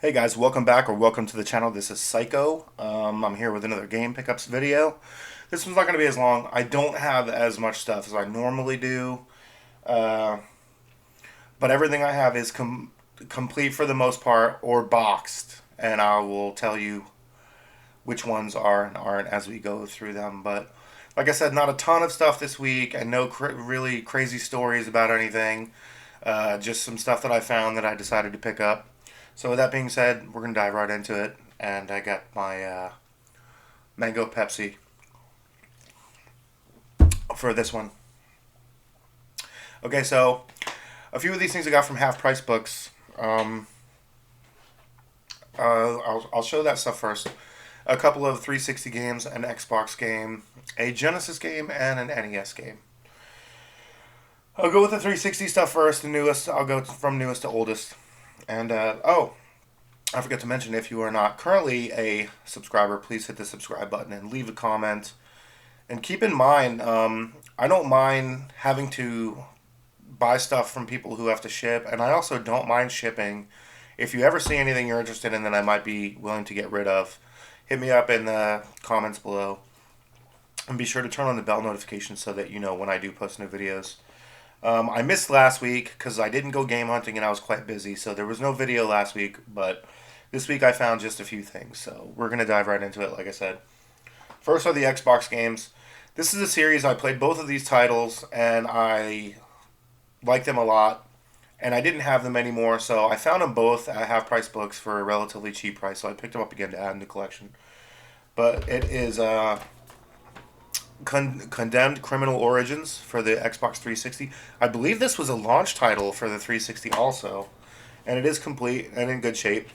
Hey guys, welcome back or welcome to the channel. This is Psycho. I'm here with another game pickups video. This one's not going to be as long. I don't have as much stuff as I normally do, uh, but everything I have is complete for the most part or boxed, and I will tell you which ones are and aren't as we go through them. But like I said, not a ton of stuff this week, and no really crazy stories about anything. Just some stuff that I found that I decided to pick up. So with that being said, we're gonna dive right into it, and I got my mango Pepsi for this one. Okay, so a few of these things I got from Half Price Books. I'll show that stuff first. A couple of 360 games, an Xbox game, a Genesis game, and an NES game. I'll go with the 360 stuff first, the newest. I'll go from newest to oldest. And, I forgot to mention, if you are not currently a subscriber, please hit the subscribe button and leave a comment. And keep in mind, I don't mind having to buy stuff from people who have to ship, and I also don't mind shipping. If you ever see anything you're interested in that I might be willing to get rid of, hit me up in the comments below. And be sure to turn on the bell notifications so that you know when I do post new videos. I missed last week because I didn't go game hunting and I was quite busy, so there was no video last week, but this week I found just a few things, so we're going to dive right into it, like I said. First are the Xbox games. This is a series. I played both of these titles, and I like them a lot, and I didn't have them anymore, so I found them both at Half Price Books for a relatively cheap price, so I picked them up again to add in the collection. But it is Condemned Criminal Origins for the Xbox 360. I believe this was a launch title for the 360 also, and it is complete and in good shape.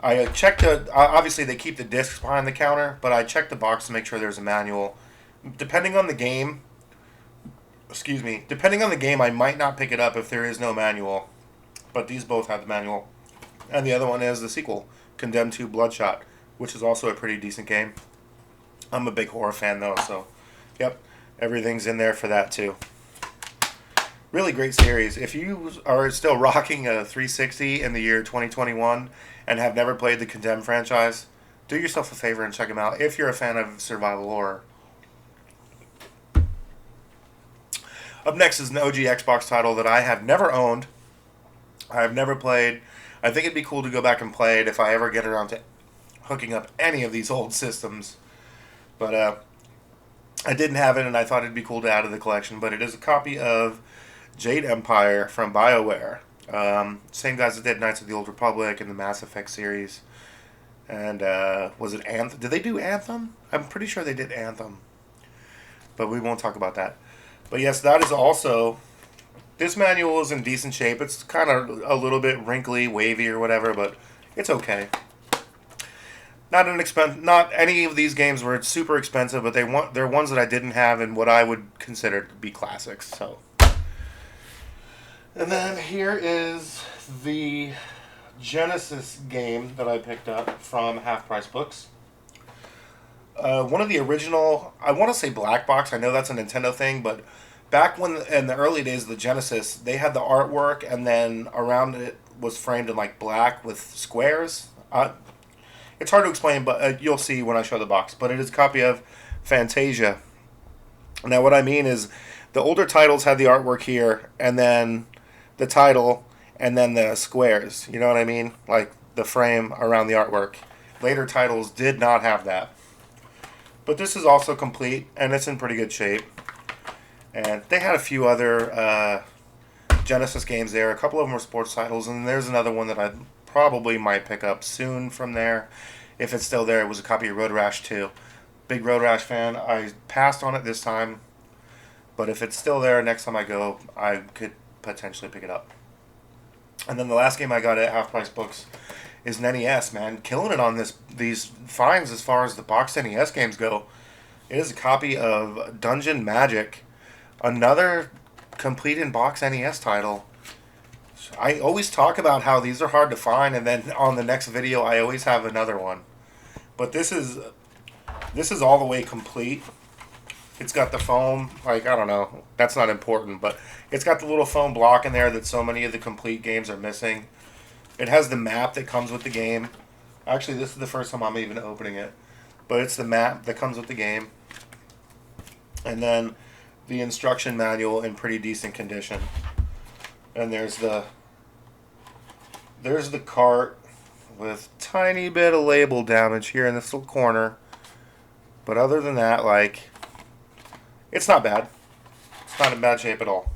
I checked obviously they keep the discs behind the counter, but I checked the box to make sure there's a manual. Depending on the game, depending on the game, I might not pick it up if there is no manual. But these both have the manual. And the other one is the sequel, Condemned 2 Bloodshot, which is also a pretty decent game. I'm a big horror fan though, so yep, everything's in there for that too. Really great series. If you are still rocking a 360 in the year 2021 and have never played the Condemned franchise, do yourself a favor and check them out if you're a fan of survival horror. Up next is an OG Xbox title that I have never owned. I have never played. I think it'd be cool to go back and play it if I ever get around to hooking up any of these old systems. But I didn't have it, and I thought it'd be cool to add to the collection. But it is a copy of Jade Empire from BioWare. Same guys that did Knights of the Old Republic and the Mass Effect series. And was it Anthem? Did they do Anthem? I'm pretty sure they did Anthem. But we won't talk about that. But yes, that is also... This manual is in decent shape. It's kind of a little bit wrinkly, wavy, or whatever, but it's okay. Not any of these games were super expensive, but they're ones that I didn't have and what I would consider to be classics. So, and then here is the Genesis game that I picked up from Half Price Books. One of the original, I want to say black box. I know that's a Nintendo thing, but back when in the early days of the Genesis, they had the artwork, and then around it was framed in like black with squares. It's hard to explain, but you'll see when I show the box. But it is a copy of Fantasia. Now, what I mean is the older titles had the artwork here, and then the title, and then the squares. You know what I mean? Like the frame around the artwork. Later titles did not have that. But this is also complete, and it's in pretty good shape. And they had a few other Genesis games there. A couple of them were sports titles, and there's another one that I probably might pick up soon from there. If it's still there, it was a copy of Road Rash 2. Big Road Rash fan. I passed on it this time, but if it's still there next time I go, I could potentially pick it up. And then the last game I got at Half Price Books is an NES, man. Killing it on these finds as far as the boxed NES games go. It is a copy of Dungeon Magic, another complete in box NES title. I always talk about how these are hard to find, and then on the next video I always have another one. But this is all the way complete. It's got the foam, like, I don't know, that's not important, but it's got the little foam block in there that so many of the complete games are missing. It has the map that comes with the game. Actually, this is the first time I'm even opening it. But it's the map that comes with the game. And then the instruction manual in pretty decent condition. And there's the cart with tiny bit of label damage here in this little corner. But other than that, like, it's not bad. It's not in bad shape at all.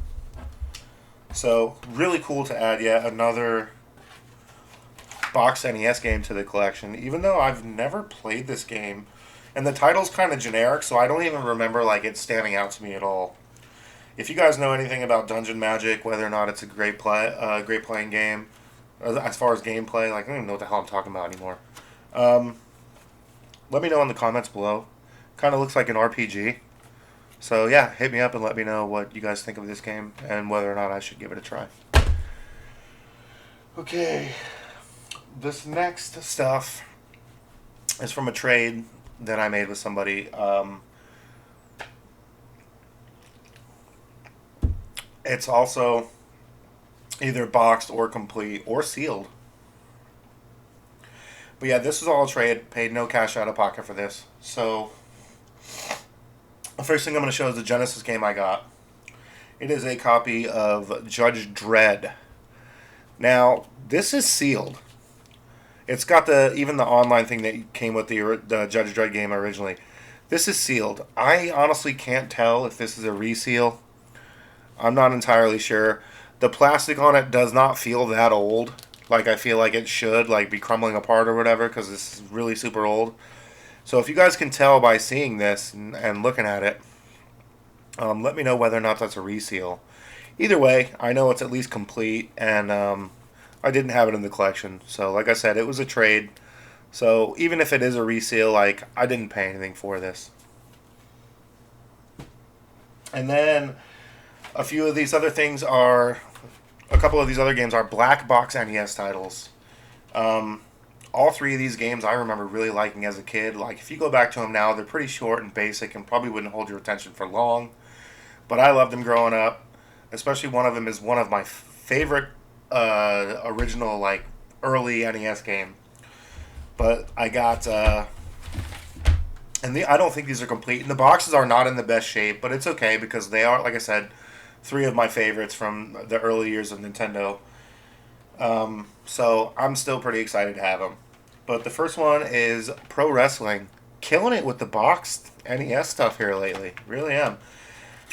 So, really cool to add yet another box NES game to the collection, even though I've never played this game. And the title's kind of generic, so I don't even remember like it standing out to me at all. If you guys know anything about Dungeon Magic, whether or not it's a great playing game, as far as gameplay, like I don't even know what the hell I'm talking about anymore. Let me know in the comments below. Kind of looks like an RPG. So yeah, hit me up and let me know what you guys think of this game and whether or not I should give it a try. Okay, this next stuff is from a trade that I made with somebody. It's also either boxed or complete or sealed. But yeah, this is all a trade. Paid no cash out of pocket for this. So the first thing I'm going to show is the Genesis game I got. It is a copy of Judge Dredd. Now, this is sealed. It's got even the online thing that came with the Judge Dredd game originally. This is sealed. I honestly can't tell if this is a reseal. I'm not entirely sure. The plastic on it does not feel that old. Like I feel like it should, like be crumbling apart or whatever, because this is really super old. So if you guys can tell by seeing this and looking at it, let me know whether or not that's a reseal. Either way, I know it's at least complete, and I didn't have it in the collection. So like I said, it was a trade. So even if it is a reseal, like I didn't pay anything for this. And then a few of these other things are, a couple of these other games are black box NES titles. All three of these games I remember really liking as a kid. Like if you go back to them now, they're pretty short and basic and probably wouldn't hold your attention for long. But I loved them growing up. Especially one of them is one of my favorite original like early NES game. But I got I don't think these are complete. And the boxes are not in the best shape, but it's okay because they are, like I said, three of my favorites from the early years of Nintendo. So I'm still pretty excited to have them. But the first one is Pro Wrestling. Killing it with the boxed NES stuff here lately. Really am.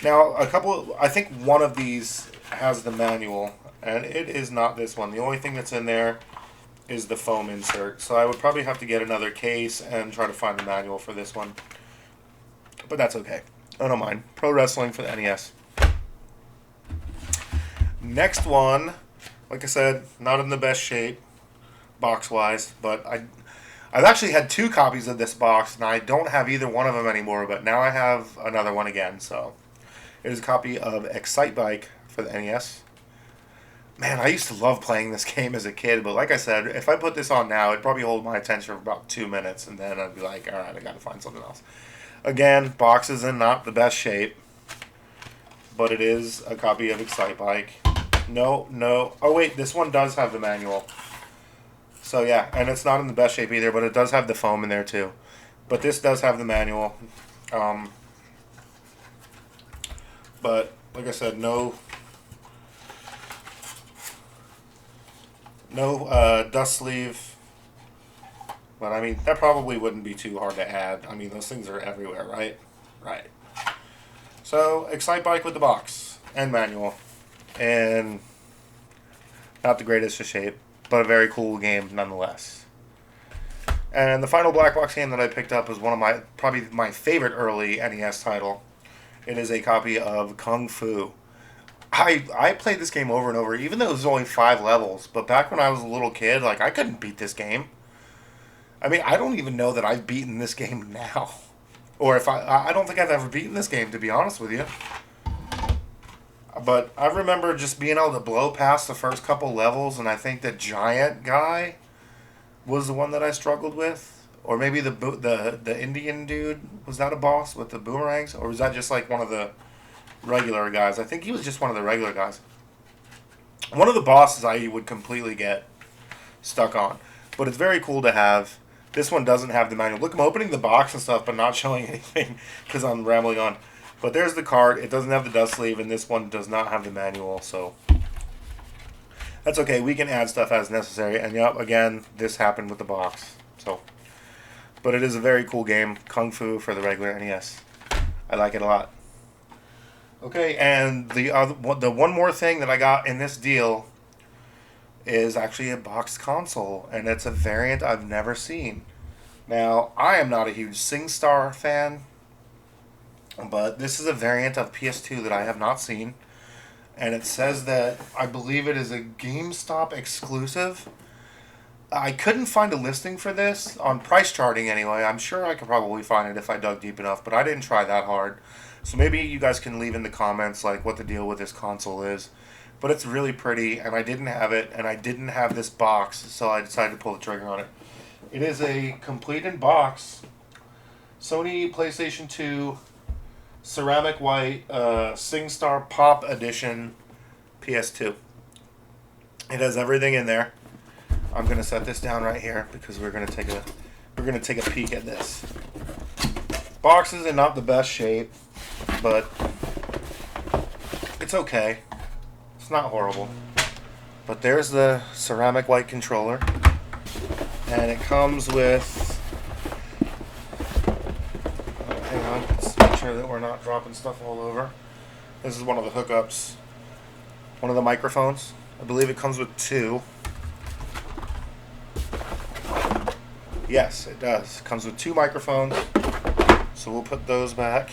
Now, I think one of these has the manual, and it is not this one. The only thing that's in there is the foam insert. So I would probably have to get another case and try to find the manual for this one. But that's okay. I don't mind. Pro Wrestling for the NES. Next one, like I said, not in the best shape, box-wise, but I've actually had two copies of this box, and I don't have either one of them anymore, but now I have another one again, so it is a copy of Excite Bike for the NES. Man, I used to love playing this game as a kid, but like I said, if I put this on now, it'd probably hold my attention for about 2 minutes, and then I'd be like, alright, I gotta find something else. Again, box is in not the best shape, but it is a copy of Excite Bike. No. Oh, wait, this one does have the manual. So, yeah, and it's not in the best shape either, but it does have the foam in there, too. But this does have the manual. But, like I said, no dust sleeve. But, I mean, that probably wouldn't be too hard to add. I mean, those things are everywhere, right? Right. So, Excite Bike with the box and manual. And not the greatest of shape, but a very cool game nonetheless. And the final black box game that I picked up is probably my favorite early NES title. It is a copy of Kung Fu. I played this game over and over, even though it was only 5 levels. But back when I was a little kid, like I couldn't beat this game. I mean, I don't even know that I've beaten this game now, or if I don't think I've ever beaten this game, to be honest with you. But I remember just being able to blow past the first couple levels, and I think the giant guy was the one that I struggled with. Or maybe the Indian dude, was that a boss with the boomerangs? Or was that just like one of the regular guys? I think he was just one of the regular guys. One of the bosses I would completely get stuck on. But it's very cool to have. This one doesn't have the manual. Look, I'm opening the box and stuff, but not showing anything because I'm rambling on. But there's the card. It doesn't have the dust sleeve, and this one does not have the manual, so that's okay. We can add stuff as necessary. And yep, again, this happened with the box. So, but it is a very cool game, Kung Fu for the regular NES. I like it a lot. Okay, and the one more thing that I got in this deal is actually a boxed console, and it's a variant I've never seen. Now, I am not a huge SingStar fan, but this is a variant of PS2 that I have not seen, and it says that I believe it is a GameStop exclusive. I couldn't find a listing for this on price charting anyway. I'm sure I could probably find it if I dug deep enough, but I didn't try that hard. So maybe you guys can leave in the comments like what the deal with this console is. But it's really pretty, and I didn't have it, and I didn't have this box, so I decided to pull the trigger on it. It is a complete in box Sony PlayStation 2 ceramic white SingStar Pop Edition PS2. It has everything in there. I'm gonna set this down right here because we're gonna take a peek at this. Box is in not the best shape, but it's okay. It's not horrible. But there's the ceramic white controller, and it comes with. Hang on, let's make sure that we're not dropping stuff all over. This is one of the hookups. One of the microphones. I believe it comes with two. Yes, it does. It comes with two microphones. So we'll put those back.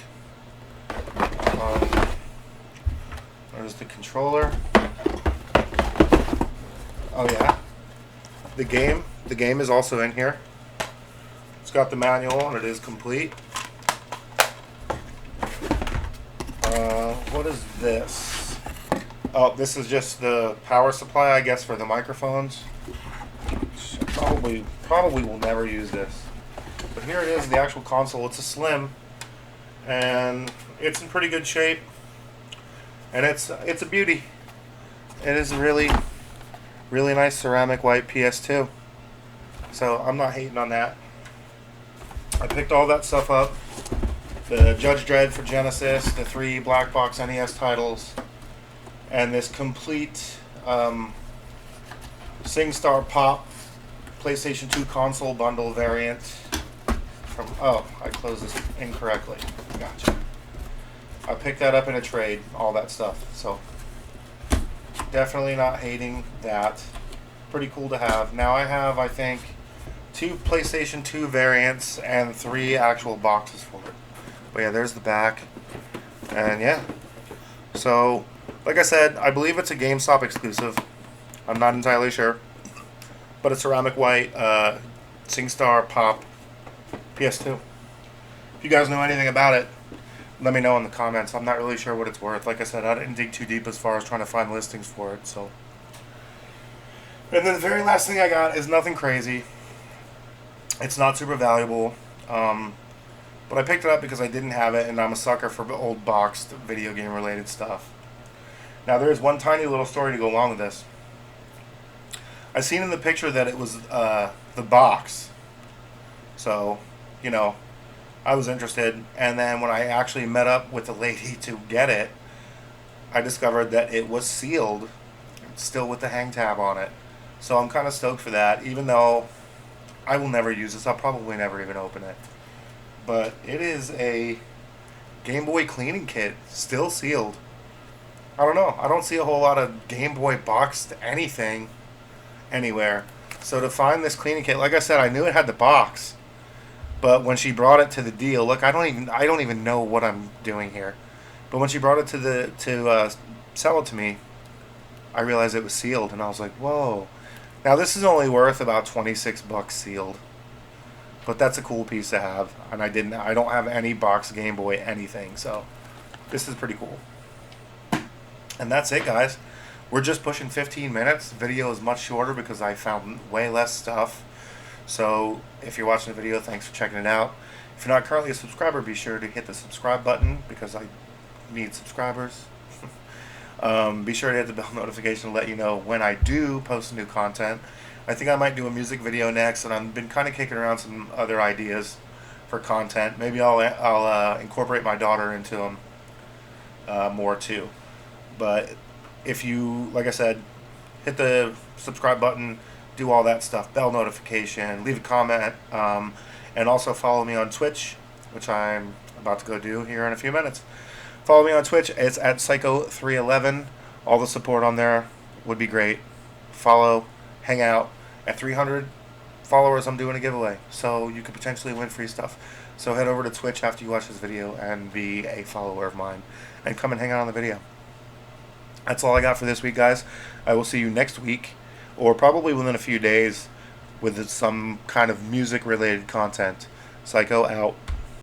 There's the controller. Oh yeah. The game is also in here. It's got the manual and it is complete. What is this? Oh, this is just the power supply, I guess, for the microphones. Probably will never use this. But here it is, the actual console. It's a slim, and it's in pretty good shape, and it's a beauty. It is a really nice ceramic white PS2. So I'm not hating on that. I picked all that stuff up. The Judge Dredd for Genesis, the 3 black box NES titles, and this complete SingStar Pop PlayStation 2 console bundle variant. Oh, I closed this incorrectly. Gotcha. I picked that up in a trade, all that stuff. So, definitely not hating that. Pretty cool to have. Now I have, I think, 2 PlayStation 2 variants and 3 actual boxes for it. But yeah, there's the back. And yeah. So, like I said, I believe it's a GameStop exclusive. I'm not entirely sure. But a ceramic white SingStar Pop PS2. If you guys know anything about it, let me know in the comments. I'm not really sure what it's worth. Like I said, I didn't dig too deep as far as trying to find listings for it. So, and then the very last thing I got is nothing crazy. It's not super valuable, but I picked it up because I didn't have it, and I'm a sucker for old boxed video game related stuff. Now there is one tiny little story to go along with this. I seen in the picture that it was the box, so you know, I was interested, and then when I actually met up with the lady to get it, I discovered that it was sealed, still with the hang tab on it. So I'm kind of stoked for that, even though I will never use this. I'll probably never even open it. But it is a Game Boy cleaning kit, still sealed. I don't know. I don't see a whole lot of Game Boy boxed anything anywhere. So to find this cleaning kit, like I said, I knew it had the box. But when she brought it to the deal, look, I don't even know what I'm doing here. But when she brought it to sell it to me, I realized it was sealed, and I was like, whoa. Now this is only worth about $26 sealed, but that's a cool piece to have. And I don't have any box Game Boy anything, so this is pretty cool. And that's it, guys. We're just pushing 15 minutes. The video is much shorter because I found way less stuff. So if you're watching the video, thanks for checking it out. If you're not currently a subscriber, be sure to hit the subscribe button because I need subscribers. Be sure to hit the bell notification to let you know when I do post new content. I think I might do a music video next, and I've been kind of kicking around some other ideas for content. Maybe I'll incorporate my daughter into them more too. But if you, like I said, hit the subscribe button, do all that stuff, bell notification, leave a comment, and also follow me on Twitch, which I'm about to go do here in a few minutes. Follow me on Twitch. It's at Psycho311. All the support on there would be great. Follow, hang out. At 300 followers, I'm doing a giveaway, so you could potentially win free stuff. So head over to Twitch after you watch this video and be a follower of mine, and come and hang out on the video. That's all I got for this week, guys. I will see you next week, or probably within a few days, with some kind of music-related content. Psycho out.